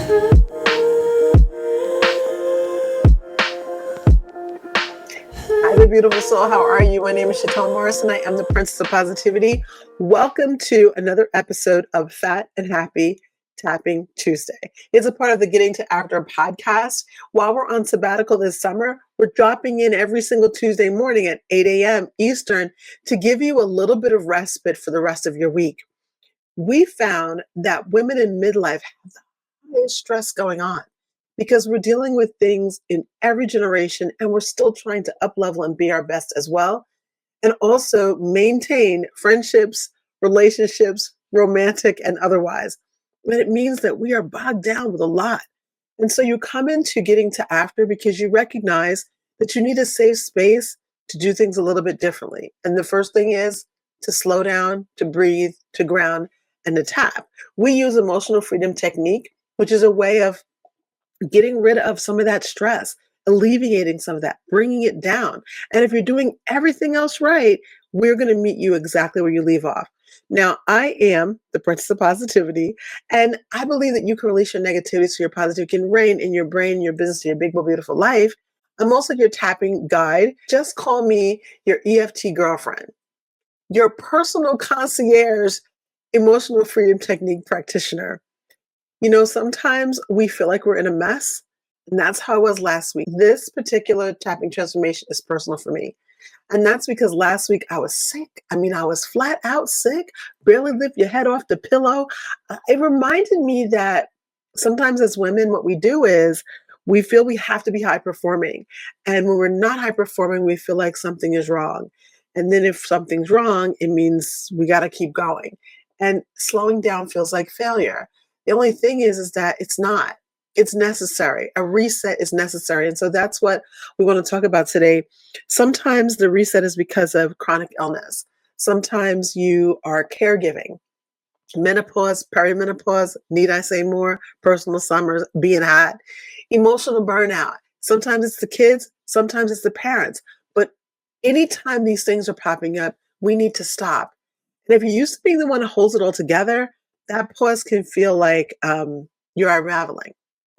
Hi, the beautiful soul. How are you? My name is Chantel Morrison. I am the Princess of Positivity. Welcome to another episode of Fat and Happy Tapping Tuesday. It's a part of the Getting to After podcast. While we're on sabbatical this summer, we're dropping in every single Tuesday morning at 8 a.m. Eastern to give you a little bit of respite for the rest of your week. We found that women in midlife have the highest stress going on because we're dealing with things in every generation and we're still trying to up level and be our best as well. And also maintain friendships, relationships, romantic and otherwise. But it means that we are bogged down with a lot. And so you come into Getting to After because you recognize that you need a safe space to do things a little bit differently. And the first thing is to slow down, to breathe, to ground, and to tap. We use emotional freedom technique, which is a way of getting rid of some of that stress, alleviating some of that, bringing it down. And if you're doing everything else right, we're going to meet you exactly where you leave off. Now, I am the Princess of Positivity, and I believe that you can release your negativity so your positivity can reign in your brain, your business, your big, beautiful life. I'm also your tapping guide. Just call me your EFT girlfriend, your personal concierge, emotional freedom technique practitioner. You know, sometimes we feel like we're in a mess, and that's how it was last week. This particular tapping transformation is personal for me. And that's because last week I was sick. I mean, I was flat out sick, barely lift your head off the pillow. It reminded me that sometimes as women, what we do is we feel we have to be high performing. And when we're not high performing, we feel like something is wrong. And then if something's wrong, it means we got to keep going. And slowing down feels like failure. The only thing is that it's not. It's necessary. A reset is necessary. And so that's what we want to talk about today. Sometimes the reset is because of chronic illness. Sometimes you are caregiving. Menopause, perimenopause, need I say more? Personal summers, being hot. Emotional burnout. Sometimes it's the kids, sometimes it's the parents. But anytime these things are popping up, we need to stop. And if you're used to being the one who holds it all together, that pause can feel like you're unraveling.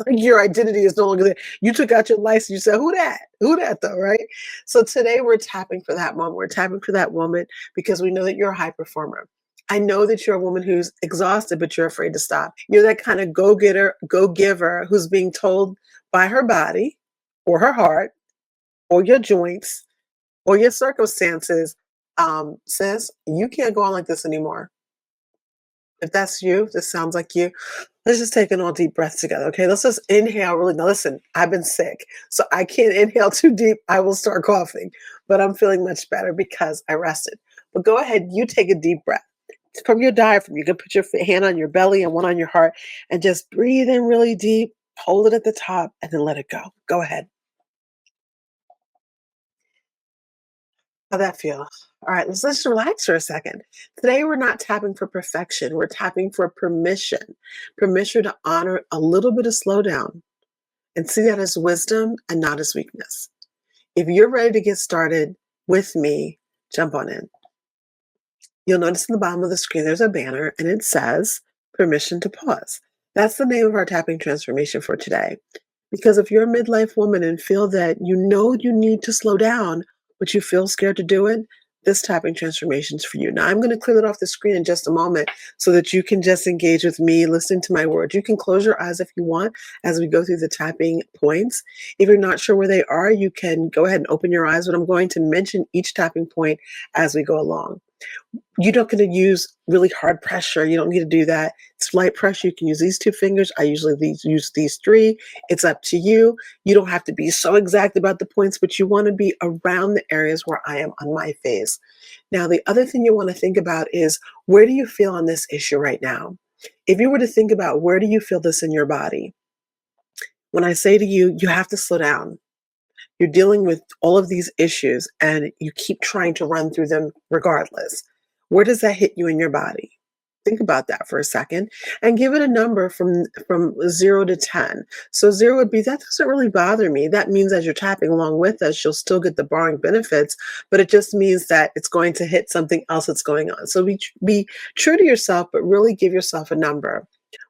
Like your identity is no longer there. You took out your license. You said, "Who that? Who that?" Though, right? So today we're tapping for that moment. We're tapping for that moment because we know that you're a high performer. I know that you're a woman who's exhausted, but you're afraid to stop. You're that kind of go-getter, go-giver who's being told by her body, or her heart, or your joints, or your circumstances, sis, you can't go on like this anymore. If that's you, this sounds like you. Let's just take an all deep breath together. Okay. Let's just inhale really. Now, listen, I've been sick, so I can't inhale too deep. I will start coughing, but I'm feeling much better because I rested. But go ahead, you take a deep breath from your diaphragm. You can put your hand on your belly and one on your heart and just breathe in really deep, hold it at the top, and then let it go. Go ahead. How'd that feel? All right, let's just relax for a second. Today, we're not tapping for perfection. We're tapping for permission, permission to honor a little bit of slowdown and see that as wisdom and not as weakness. If you're ready to get started with me, jump on in. You'll notice in the bottom of the screen, there's a banner and it says permission to pause. That's the name of our tapping transformation for today. Because if you're a midlife woman and feel that you know you need to slow down, but you feel scared to do it, this tapping transformation is for you. Now, I'm going to clear that off the screen in just a moment so that you can just engage with me, listening to my words. You can close your eyes if you want as we go through the tapping points. If you're not sure where they are, you can go ahead and open your eyes, but I'm going to mention each tapping point as we go along. You're not going to use really hard pressure. You don't need to do that. It's light pressure. You can use these two fingers. I usually use these three. It's up to you. You don't have to be so exact about the points, but you want to be around the areas where I am on my face. Now, the other thing you want to think about is, where do you feel on this issue right now? If you were to think about, where do you feel this in your body? When I say to you, you have to slow down. You're dealing with all of these issues and you keep trying to run through them regardless. Where does that hit you in your body? Think about that for a second and give it a number from 0 to 10. So 0 would be, that doesn't really bother me. That means as you're tapping along with us, you'll still get the borrowing benefits, but it just means that it's going to hit something else that's going on. So be true to yourself, but really give yourself a number.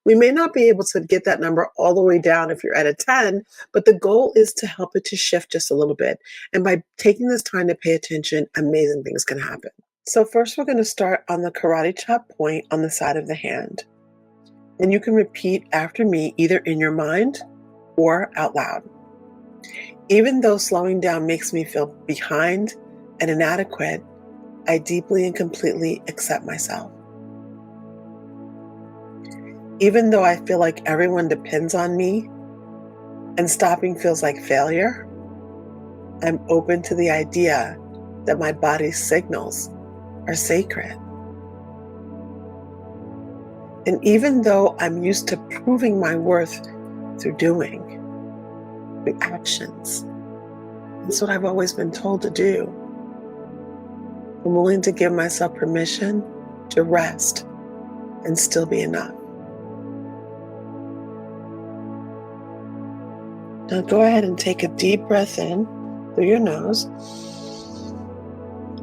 We may not be able to get that number all the way down if you're at a 10, but the goal is to help it to shift just a little bit. And by taking this time to pay attention, amazing things can happen. So first, we're going to start on the karate chop point on the side of the hand. And you can repeat after me either in your mind or out loud. Even though slowing down makes me feel behind and inadequate, I deeply and completely accept myself. Even though I feel like everyone depends on me and stopping feels like failure, I'm open to the idea that my body's signals are sacred. And even though I'm used to proving my worth through doing, through actions, that's what I've always been told to do, I'm willing to give myself permission to rest and still be enough. Now go ahead and take a deep breath in through your nose,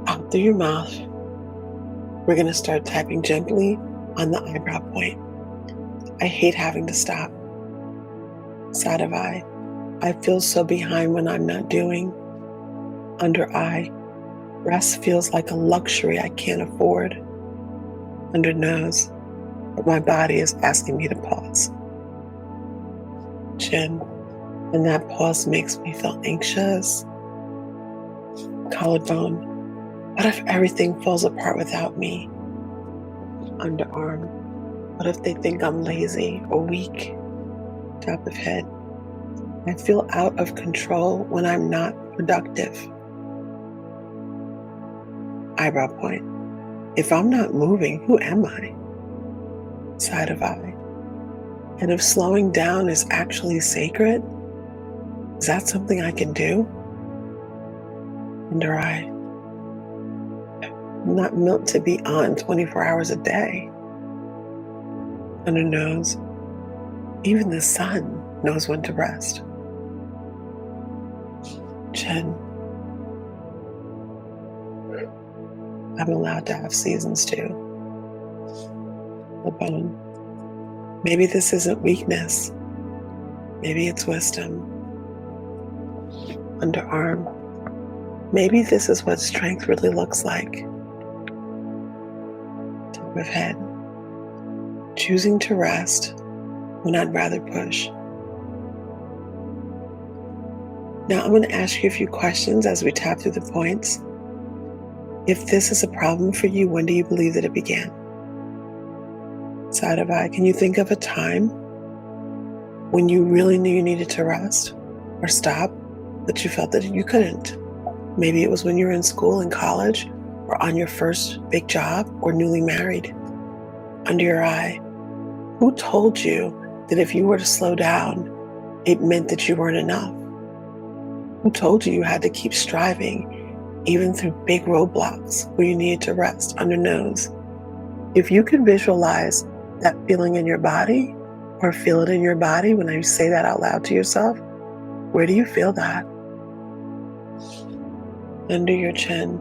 out through your mouth. We're going to start tapping gently on the eyebrow point. I hate having to stop. Side of eye. I feel so behind when I'm not doing. Under eye. Rest feels like a luxury I can't afford. Under nose. But my body is asking me to pause. Chin. And that pause makes me feel anxious. Collarbone. What if everything falls apart without me? Underarm. What if they think I'm lazy or weak? Top of head. I feel out of control when I'm not productive. Eyebrow point. If I'm not moving, who am I? Side of eye. And if slowing down is actually sacred, is that something I can do? Under eye. I'm not meant to be on 24 hours a day. Under nose. Even the sun knows when to rest. Chin. I'm allowed to have seasons too. The bone. Maybe this isn't weakness. Maybe it's wisdom. Underarm. Maybe this is what strength really looks like. Top of head. Choosing to rest when I'd rather push. Now I'm going to ask you a few questions as we tap through the points. If this is a problem for you, when do you believe that it began? Side of eye, can you think of a time when you really knew you needed to rest or stop, but you felt that you couldn't? Maybe it was when you were in school, in college, or on your first big job, or newly married. Under your eye, who told you that if you were to slow down, it meant that you weren't enough? Who told you you had to keep striving, even through big roadblocks where you needed to rest? Under nose. If you can visualize that feeling in your body, or feel it in your body when I say that out loud to yourself, where do you feel that? Under your chin,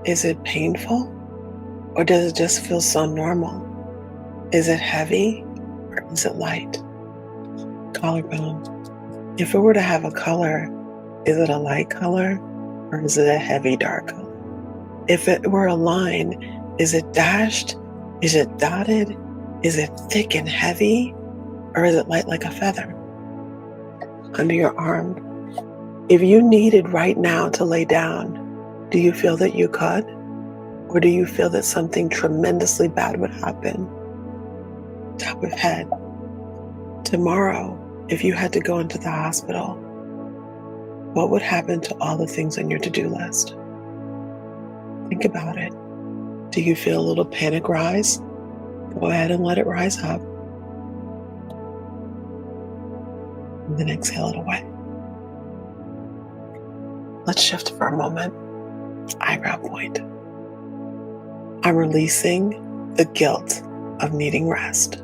is it painful? Or does it just feel so normal? Is it heavy or is it light? Collarbone. If it were to have a color, is it a light color or is it a heavy dark color? If it were a line, is it dashed? Is it dotted? Is it thick and heavy? Or is it light like a feather? Under your arm. If you needed right now to lay down, do you feel that you could? Or do you feel that something tremendously bad would happen? Top of head. Tomorrow, if you had to go into the hospital, what would happen to all the things on your to-do list? Think about it. Do you feel a little panic rise? Go ahead and let it rise up. And then exhale it away. Let's shift for a moment. Eyebrow point. I'm releasing the guilt of needing rest.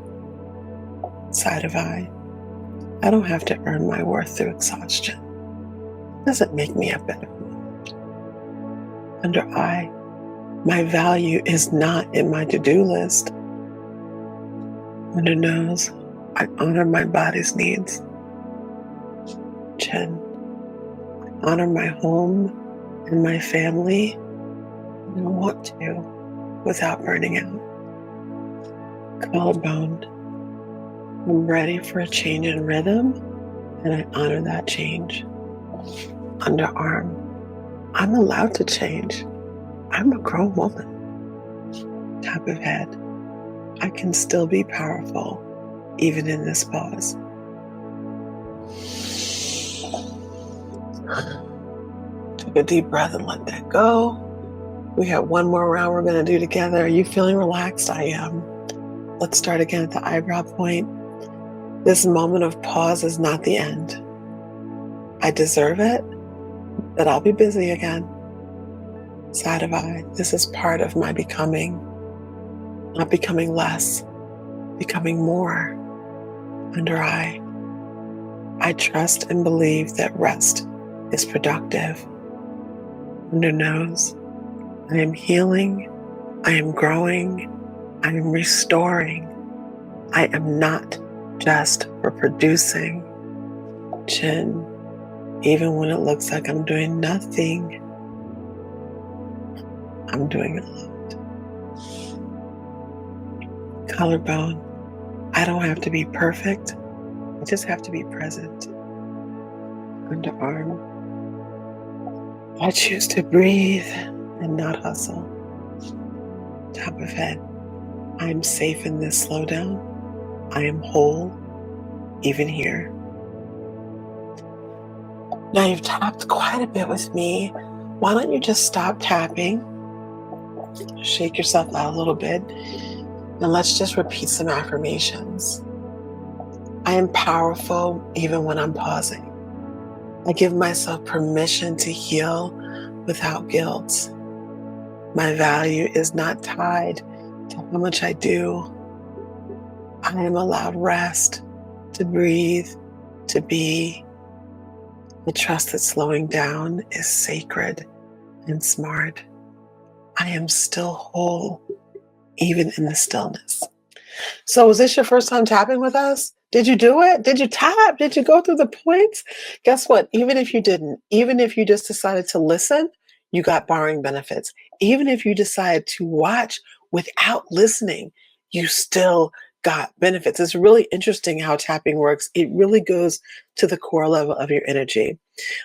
Side of eye. I don't have to earn my worth through exhaustion. Doesn't make me a better woman. Under eye. My value is not in my to-do list. Under nose, I honor my body's needs. Chin, honor my home and my family, and I want to without burning out. Collarbone, I'm ready for a change in rhythm, and I honor that change. Underarm, I'm allowed to change. I'm a grown woman. Top of head, I can still be powerful, even in this pause. Take a deep breath and let that go. We have one more round we're going to do together. Are you feeling relaxed? I am. Let's start again at the eyebrow point. This moment of pause is not the end. I deserve it, but I'll be busy again. Side of eye, this is part of my becoming. Not becoming less, becoming more. Under eye, I trust and believe that rest is productive. Under nose, I am healing, I am growing, I am restoring. I am not just reproducing. Chin, even when it looks like I'm doing nothing, I'm doing a lot. Collarbone, I don't have to be perfect, I just have to be present. Underarm, I choose to breathe and not hustle. Top of head, I am safe in this slowdown. I am whole, even here. Now you've tapped quite a bit with me. Why don't you just stop tapping, shake yourself out a little bit, and let's just repeat some affirmations. I am powerful even when I'm pausing. I give myself permission to heal without guilt. My value is not tied to how much I do. I am allowed rest, to breathe, to be. I trust that slowing down is sacred and smart. I am still whole, even in the stillness. So is this your first time tapping with us? Did you do it? Did you tap? Did you go through the points? Guess what? Even if you didn't, even if you just decided to listen, you got borrowing benefits. Even if you decided to watch without listening, you still got benefits. It's really interesting how tapping works. It really goes to the core level of your energy.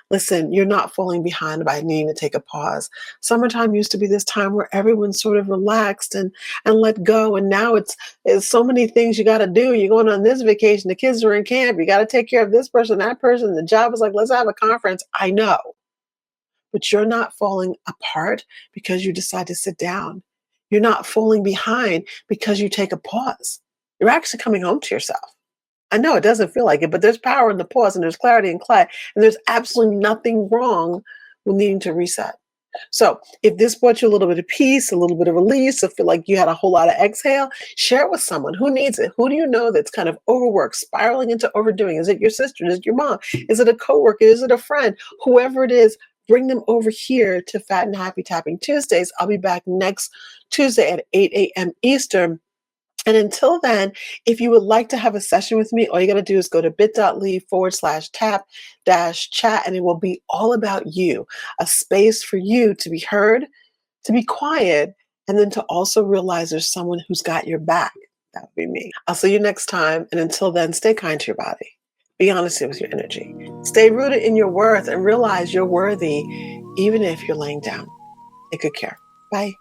Listen, you're not falling behind by needing to take a pause. Summertime used to be this time where everyone sort of relaxed and let go. And now it's so many things you got to do. You're going on this vacation. The kids are in camp. You got to take care of this person, that person. The job is like, let's have a conference. I know. But you're not falling apart because you decide to sit down. You're not falling behind because you take a pause. You're actually coming home to yourself. I know it doesn't feel like it, but there's power in the pause and there's clarity in quiet, and there's absolutely nothing wrong with needing to reset. So if this brought you a little bit of peace, a little bit of release, or feel like you had a whole lot of exhale, share it with someone who needs it. Who do you know that's kind of overworked, spiraling into overdoing? Is it your sister? Is it your mom? Is it a coworker? Is it a friend? Whoever it is, bring them over here to Fat and Happy Tapping Tuesdays. I'll be back next Tuesday at 8 a.m. Eastern. And until then, if you would like to have a session with me, all you got to do is go to bit.ly/tap-chat, and it will be all about you, a space for you to be heard, to be quiet, and then to also realize there's someone who's got your back. That would be me. I'll see you next time. And until then, stay kind to your body. Be honest with your energy. Stay rooted in your worth and realize you're worthy, even if you're laying down. Take good care. Bye.